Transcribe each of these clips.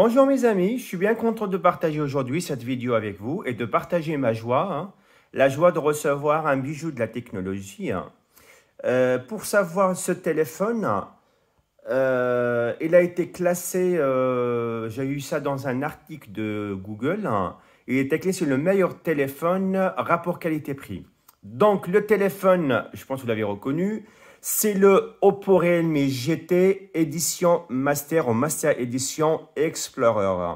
Bonjour mes amis, je suis bien content de partager aujourd'hui cette vidéo avec vous et de partager ma joie, la joie de recevoir un bijou de la technologie. Pour savoir ce téléphone, il a été classé, j'ai eu ça dans un article de Google, il était classé le meilleur téléphone rapport qualité-prix. Donc le téléphone, je pense que vous l'avez reconnu, c'est le Oppo Realme GT édition Master ou Master Edition Explorer.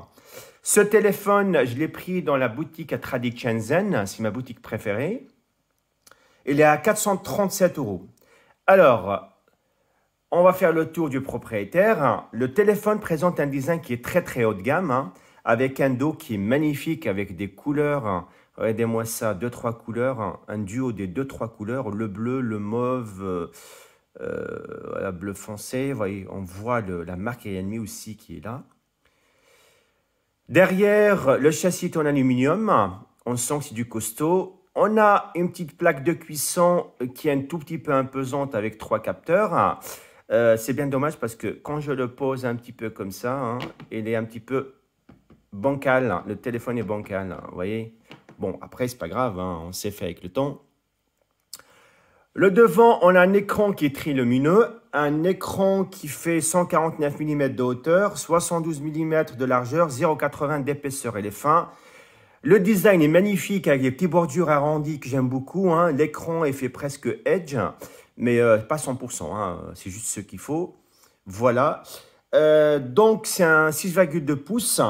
Ce téléphone, je l'ai pris dans la boutique à Trading Shenzhen, c'est ma boutique préférée. Il est à 437 €. Alors, on va faire le tour du propriétaire. Le téléphone présente un design qui est très haut de gamme, avec un dos qui est magnifique, avec des couleurs. Regardez-moi ça, 2-3 couleurs, un duo des 2-3 couleurs, le bleu, le mauve, voilà, bleu foncé. Vous voyez, on voit la marque Realme aussi qui est là. Derrière, le châssis est en aluminium. On sent que c'est du costaud. On a une petite plaque de cuisson qui est un tout petit peu imposante avec 3 capteurs. C'est bien dommage parce que quand je le pose un petit peu comme ça, il est un petit peu bancal. Le téléphone est bancal, vous voyez. Bon, après, c'est pas grave, on s'est fait avec le temps. Le devant, on a un écran qui est très lumineux, un écran qui fait 149 mm de hauteur, 72 mm de largeur, 0,80 d'épaisseur, il est fin. Le design est magnifique avec les petites bordures arrondies que j'aime beaucoup. L'écran est fait presque edge, mais pas 100%, c'est juste ce qu'il faut. Voilà. Donc, c'est un 6,2 pouces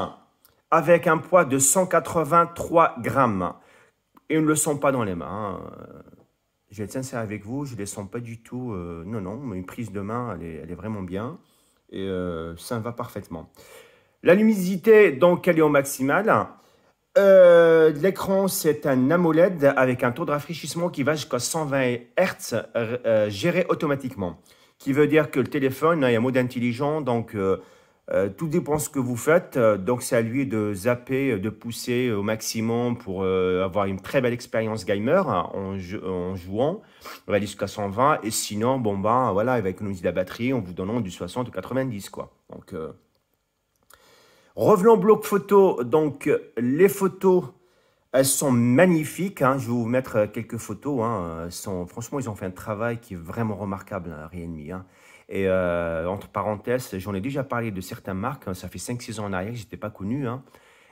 avec un poids de 183 grammes. Et on ne le sent pas dans les mains. Je vais être sincère avec vous, je ne les sens pas du tout. Non, mais une prise de main, elle est vraiment bien. Et ça va parfaitement. La luminosité, donc, elle est au maximal. L'écran, c'est un AMOLED avec un taux de rafraîchissement qui va jusqu'à 120 Hz géré automatiquement. Qui veut dire que le téléphone, il y a un mode intelligent, donc tout dépend de ce que vous faites. Donc c'est à lui de zapper, de pousser au maximum pour avoir une très belle expérience gamer en jouant. On va aller jusqu'à 120 et sinon, bon ben voilà, il va économiser la batterie en vous donnant du 60 ou 90 quoi. Donc revenons au bloc photo. Donc les photos, elles sont magnifiques. Je vais vous mettre quelques photos. Franchement, ils ont fait un travail qui est vraiment remarquable, Realme. Et entre parenthèses, j'en ai déjà parlé de certaines marques. Ça fait 5-6 ans en arrière que je n'étais pas connu.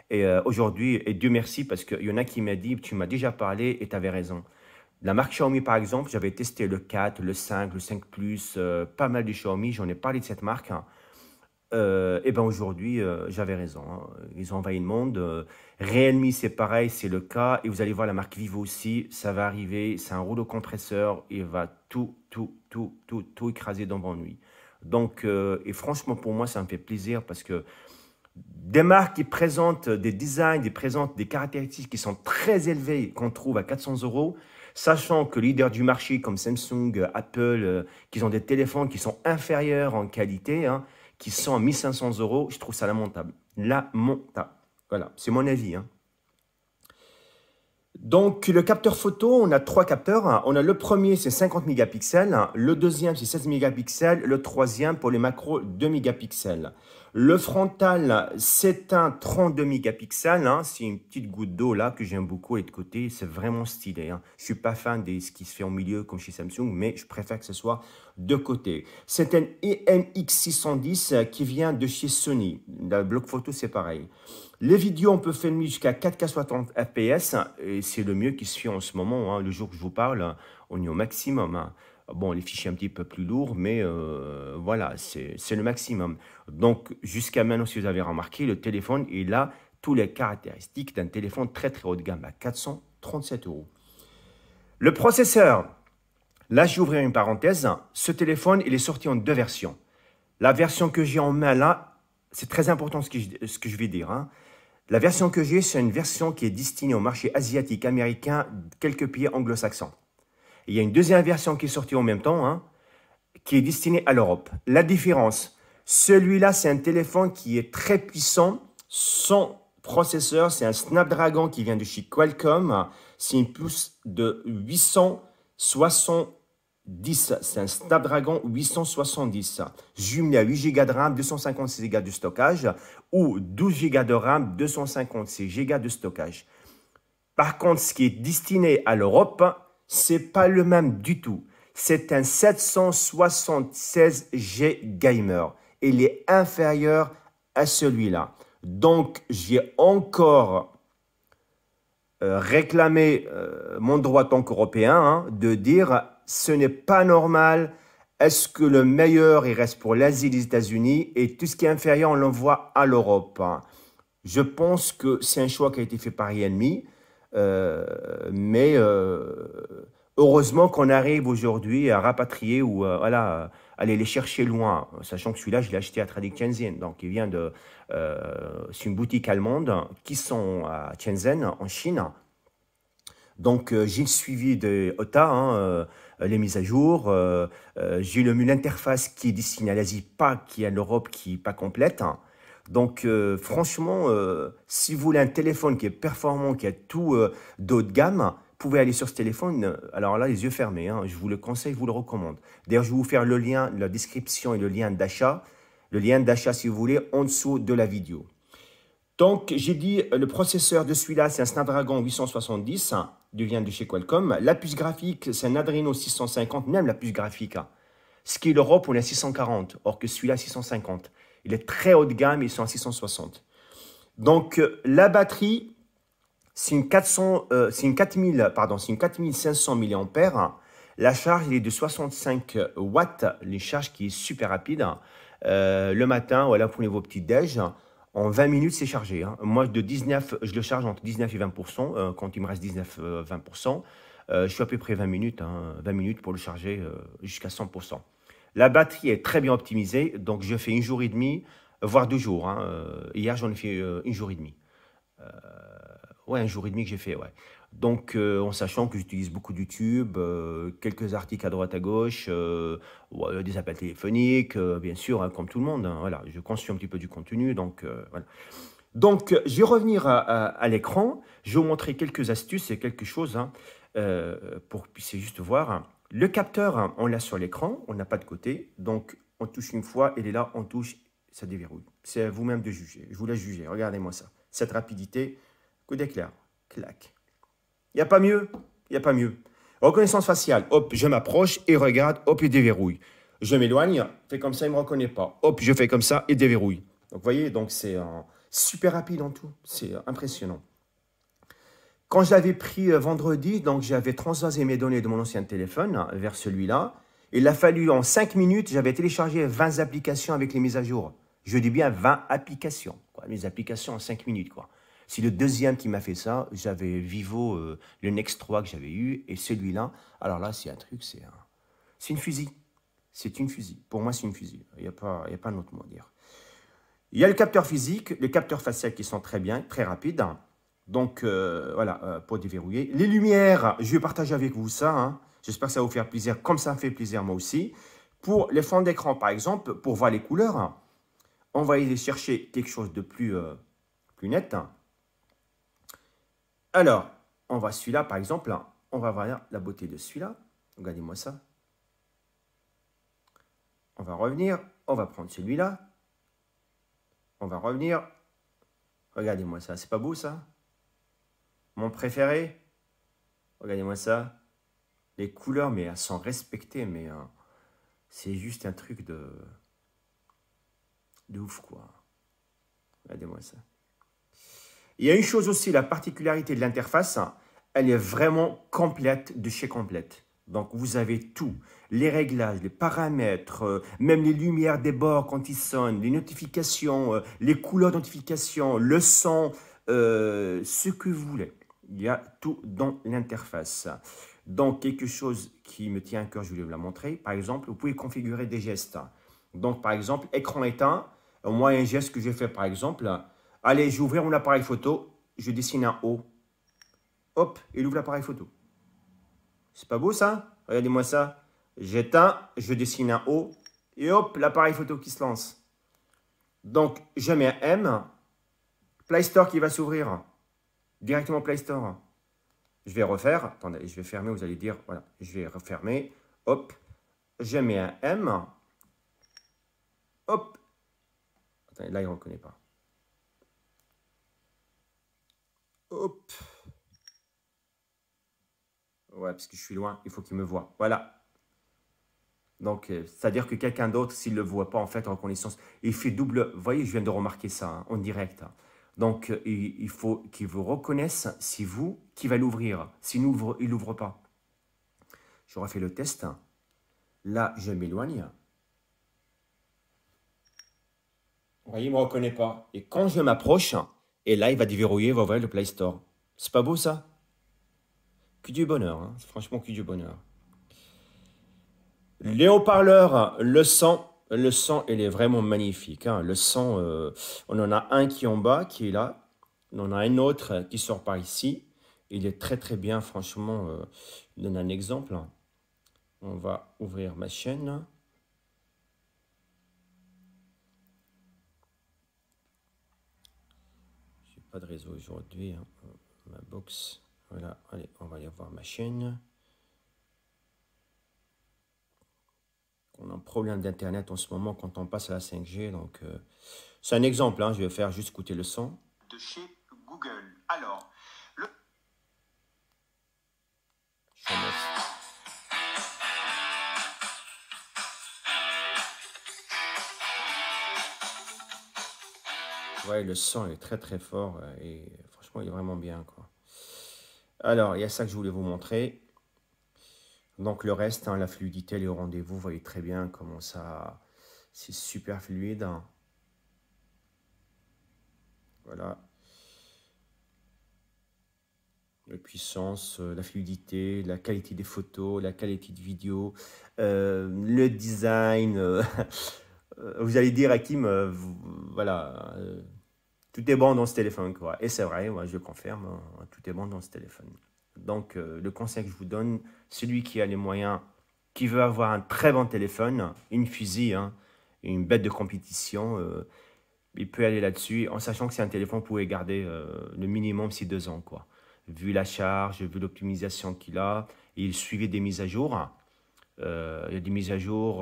Et aujourd'hui, et Dieu merci, parce qu'il y en a qui m'a dit, tu m'as déjà parlé et tu avais raison. La marque Xiaomi, par exemple, j'avais testé le 4, le 5, le 5 Plus, pas mal de Xiaomi. J'en ai parlé de cette marque. Et bien aujourd'hui, j'avais raison. Ils ont envahi le monde. Realme, c'est pareil, c'est le cas. Et vous allez voir la marque Vivo aussi, ça va arriver. C'est un rouleau compresseur. Il va tout écraser devant lui. Donc, et franchement, pour moi, ça me fait plaisir parce que des marques qui présentent des designs, présentent des caractéristiques qui sont très élevées, qu'on trouve à 400 €, sachant que les leaders du marché comme Samsung, Apple, qui ont des téléphones qui sont inférieurs en qualité, qui sont à 1500 €, je trouve ça lamentable. Lamentable. Voilà, c'est mon avis. Donc, le capteur photo, on a 3 capteurs. On a le premier, c'est 50 mégapixels. Le deuxième, c'est 16 mégapixels. Le troisième, pour les macros, 2 mégapixels. Le frontal, c'est un 32 mégapixels. C'est une petite goutte d'eau là que j'aime beaucoup. Et de côté, c'est vraiment stylé. Je ne suis pas fan de ce qui se fait au milieu comme chez Samsung, mais je préfère que ce soit de côté. C'est un IMX610 qui vient de chez Sony. Le bloc photo, c'est pareil. Les vidéos, on peut filmer jusqu'à 4K 60 fps et c'est le mieux qui se fait en ce moment. Le jour que je vous parle, on est au maximum. Bon, les fichiers un petit peu plus lourds, mais voilà, c'est le maximum. Donc, jusqu'à maintenant, si vous avez remarqué, le téléphone, il a toutes les caractéristiques d'un téléphone très haut de gamme à 437 €. Le processeur, là, je vais ouvrir une parenthèse. Ce téléphone, il est sorti en 2 versions. La version que j'ai en main là, c'est très important ce que je vais dire. La version que j'ai, c'est une version qui est destinée au marché asiatique, américain, quelques pays anglo-saxons. Il y a une deuxième version qui est sortie en même temps, qui est destinée à l'Europe. La différence, celui-là, c'est un téléphone qui est très puissant. Son processeur, c'est un Snapdragon qui vient de chez Qualcomm. C'est une puce de 860 10, c'est un Snapdragon 870, jumelé à 8 Go de RAM, 256 Go de stockage, ou 12 Go de RAM, 256 Go de stockage. Par contre, ce qui est destiné à l'Europe, c'est pas le même du tout. C'est un 776G Gamer. Il est inférieur à celui-là. Donc, j'ai encore réclamé mon droit en tant qu'Européen de dire ce n'est pas normal. Est-ce que le meilleur, il reste pour l'Asie et les États-Unis et tout ce qui est inférieur, on l'envoie à l'Europe. Je pense que c'est un choix qui a été fait par Realme, mais heureusement qu'on arrive aujourd'hui à rapatrier ou voilà, aller les chercher loin, sachant que celui-là, je l'ai acheté à Trading Shenzhen, donc il vient de... c'est une boutique allemande qui sont à Shenzhen, en Chine. Donc, j'ai suivi de OTA, les mises à jour. J'ai l'interface qui est destinée à l'Asie, pas qui est à l'Europe, qui n'est pas complète. Donc, franchement, si vous voulez un téléphone qui est performant, qui a tout d'haut de gamme, vous pouvez aller sur ce téléphone. Alors là, les yeux fermés, je vous le conseille, je vous le recommande. D'ailleurs, je vais vous faire le lien, la description et le lien d'achat. Le lien d'achat, si vous voulez, en dessous de la vidéo. Donc, j'ai dit, le processeur de celui-là, c'est un Snapdragon 870, il vient de chez Qualcomm. La puce graphique, c'est un Adreno 650, même la puce graphique. Ce qui est l'Europe, on est à 640, or que celui-là, 650. Il est très haut de gamme, ils sont à 660. Donc, la batterie, c'est une 4500 mAh. La charge, elle est de 65 watts, une charge qui est super rapide. Le matin, voilà, prenez vos petits déj. En 20 minutes, c'est chargé. Moi, de 19, je le charge entre 19 et 20%. Quand il me reste 19-20%, je suis à peu près 20 minutes. 20 minutes pour le charger jusqu'à 100%. La batterie est très bien optimisée. Donc, je fais 1 jour et demi, voire 2 jours. Hier, j'en ai fait 1 jour et demi. Ouais, 1 jour et demi que j'ai fait, ouais. Donc, en sachant que j'utilise beaucoup de YouTube, quelques articles à droite à gauche, ouais, des appels téléphoniques, bien sûr, comme tout le monde. Voilà, je consomme un petit peu du contenu, donc voilà. Donc, je vais revenir à l'écran. Je vais vous montrer quelques astuces et quelque chose pour que vous puissiez juste voir. Le capteur, on l'a sur l'écran, on n'a pas de côté. Donc, on touche une fois, il est là, on touche, ça déverrouille. C'est à vous-même de juger. Je vous laisse juger. Regardez-moi ça. Cette rapidité, coup d'éclair, clac. Il n'y a pas mieux, il n'y a pas mieux. Reconnaissance faciale, hop, je m'approche et regarde, hop, il déverrouille. Je m'éloigne, fait comme ça, il ne me reconnaît pas. Hop, je fais comme ça et déverrouille. Donc, vous voyez, donc c'est super rapide en tout. C'est impressionnant. Quand je l'avais pris vendredi, donc j'avais transvasé mes données de mon ancien téléphone vers celui-là. Il a fallu en 5 minutes, j'avais téléchargé 20 applications avec les mises à jour. Je dis bien 20 applications. Quoi, mes applications en 5 minutes, quoi. C'est le deuxième qui m'a fait ça. J'avais Vivo, le Next 3 que j'avais eu, et celui-là. Alors là, c'est un truc, c'est une fusée. C'est une fusée. Pour moi, c'est une fusée. Il n'y a pas un autre mot à dire. Il y a le capteur physique, le capteur facial qui sont très bien, très rapides. Donc, voilà, pour déverrouiller. Les lumières, je vais partager avec vous ça. J'espère que ça va vous faire plaisir, comme ça me fait plaisir moi aussi. Pour les fonds d'écran, par exemple, pour voir les couleurs, on va aller chercher quelque chose de plus net. Alors, on va celui-là, par exemple, on va voir la beauté de celui-là. Regardez-moi ça. On va revenir, on va prendre celui-là. On va revenir. Regardez-moi ça, c'est pas beau ça? Mon préféré. Regardez-moi ça. Les couleurs, mais elles sont respectées, mais c'est juste un truc de ouf, quoi. Regardez-moi ça. Il y a une chose aussi, la particularité de l'interface, elle est vraiment complète de chez complète. Donc, vous avez tout, les réglages, les paramètres, même les lumières des bords quand ils sonnent, les notifications, les couleurs de notification, le son, ce que vous voulez. Il y a tout dans l'interface. Donc, quelque chose qui me tient à cœur, je vais vous la montrer. Par exemple, vous pouvez configurer des gestes. Donc, par exemple, écran éteint. Moi, un geste que j'ai fait, par exemple, allez, je vais ouvrir mon appareil photo, je dessine un O. Hop, il ouvre l'appareil photo. C'est pas beau ça? Regardez-moi ça. J'éteins, je dessine un O, et hop, l'appareil photo qui se lance. Donc, je mets un M, Play Store qui va s'ouvrir. Directement Play Store. Je vais refaire. Attendez, je vais fermer, vous allez dire, voilà, je vais refermer. Hop, je mets un M. Hop. Attendez, là, il ne reconnaît pas. Hop. Ouais, parce que je suis loin, il faut qu'il me voie. Voilà. Donc, c'est-à-dire que quelqu'un d'autre, s'il ne le voit pas, en fait, en reconnaissance, il fait double. Vous voyez, je viens de remarquer ça hein, en direct. Donc, il faut qu'il vous reconnaisse, c'est vous qui va l'ouvrir. Sinon, il n'ouvre pas. Je refais le test. Là, je m'éloigne. Vous voyez, il ne me reconnaît pas. Et quand je m'approche, et là, il va déverrouiller, il va ouvrir le Play Store. C'est pas beau, ça? Que du bonheur, hein. Franchement, que du bonheur. Les haut-parleurs, le son, il est vraiment magnifique. Hein. Le son, on en a un qui est en bas, qui est là. On en a un autre qui sort par ici. Il est très très bien, franchement. Je donne un exemple. On va ouvrir ma chaîne. Je n'ai pas de réseau aujourd'hui. Hein. Ma box. Voilà, allez, on va aller voir ma chaîne. On a un problème d'internet en ce moment quand on passe à la 5G. Donc, c'est un exemple. Hein. Je vais faire juste écouter le son. De chez Google. Alors, le... Ouais, le son est très très fort et franchement, il est vraiment bien, quoi. Alors, il y a ça que je voulais vous montrer. Donc, le reste, hein, la fluidité, les rendez-vous, vous voyez très bien comment ça... C'est super fluide. Hein. Voilà. La puissance, la fluidité, la qualité des photos, la qualité de vidéo, le design. Vous allez dire, Hakim, voilà, tout est bon dans ce téléphone, quoi. Et c'est vrai, moi, je confirme, hein, tout est bon dans ce téléphone. Donc, le conseil que je vous donne, celui qui a les moyens, qui veut avoir un très bon téléphone, une fusée, hein, une bête de compétition, il peut aller là-dessus, en sachant que c'est un téléphone, vous pouvez garder le minimum, c'est 2 ans, quoi. Vu la charge, vu l'optimisation qu'il a, et il suivait des mises à jour. Il y a des mises à jour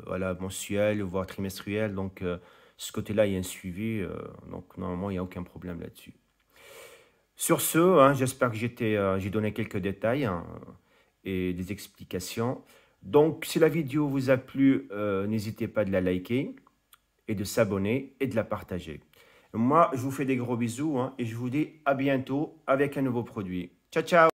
voilà, mensuelles, voire trimestrielles. Donc, ce côté-là, il y a un suivi. Donc, normalement, il n'y a aucun problème là-dessus. Sur ce, hein, j'espère que j'ai donné quelques détails hein, et des explications. Donc, si la vidéo vous a plu, n'hésitez pas de la liker et de s'abonner et de la partager. Moi, je vous fais des gros bisous hein, et je vous dis à bientôt avec un nouveau produit. Ciao, ciao!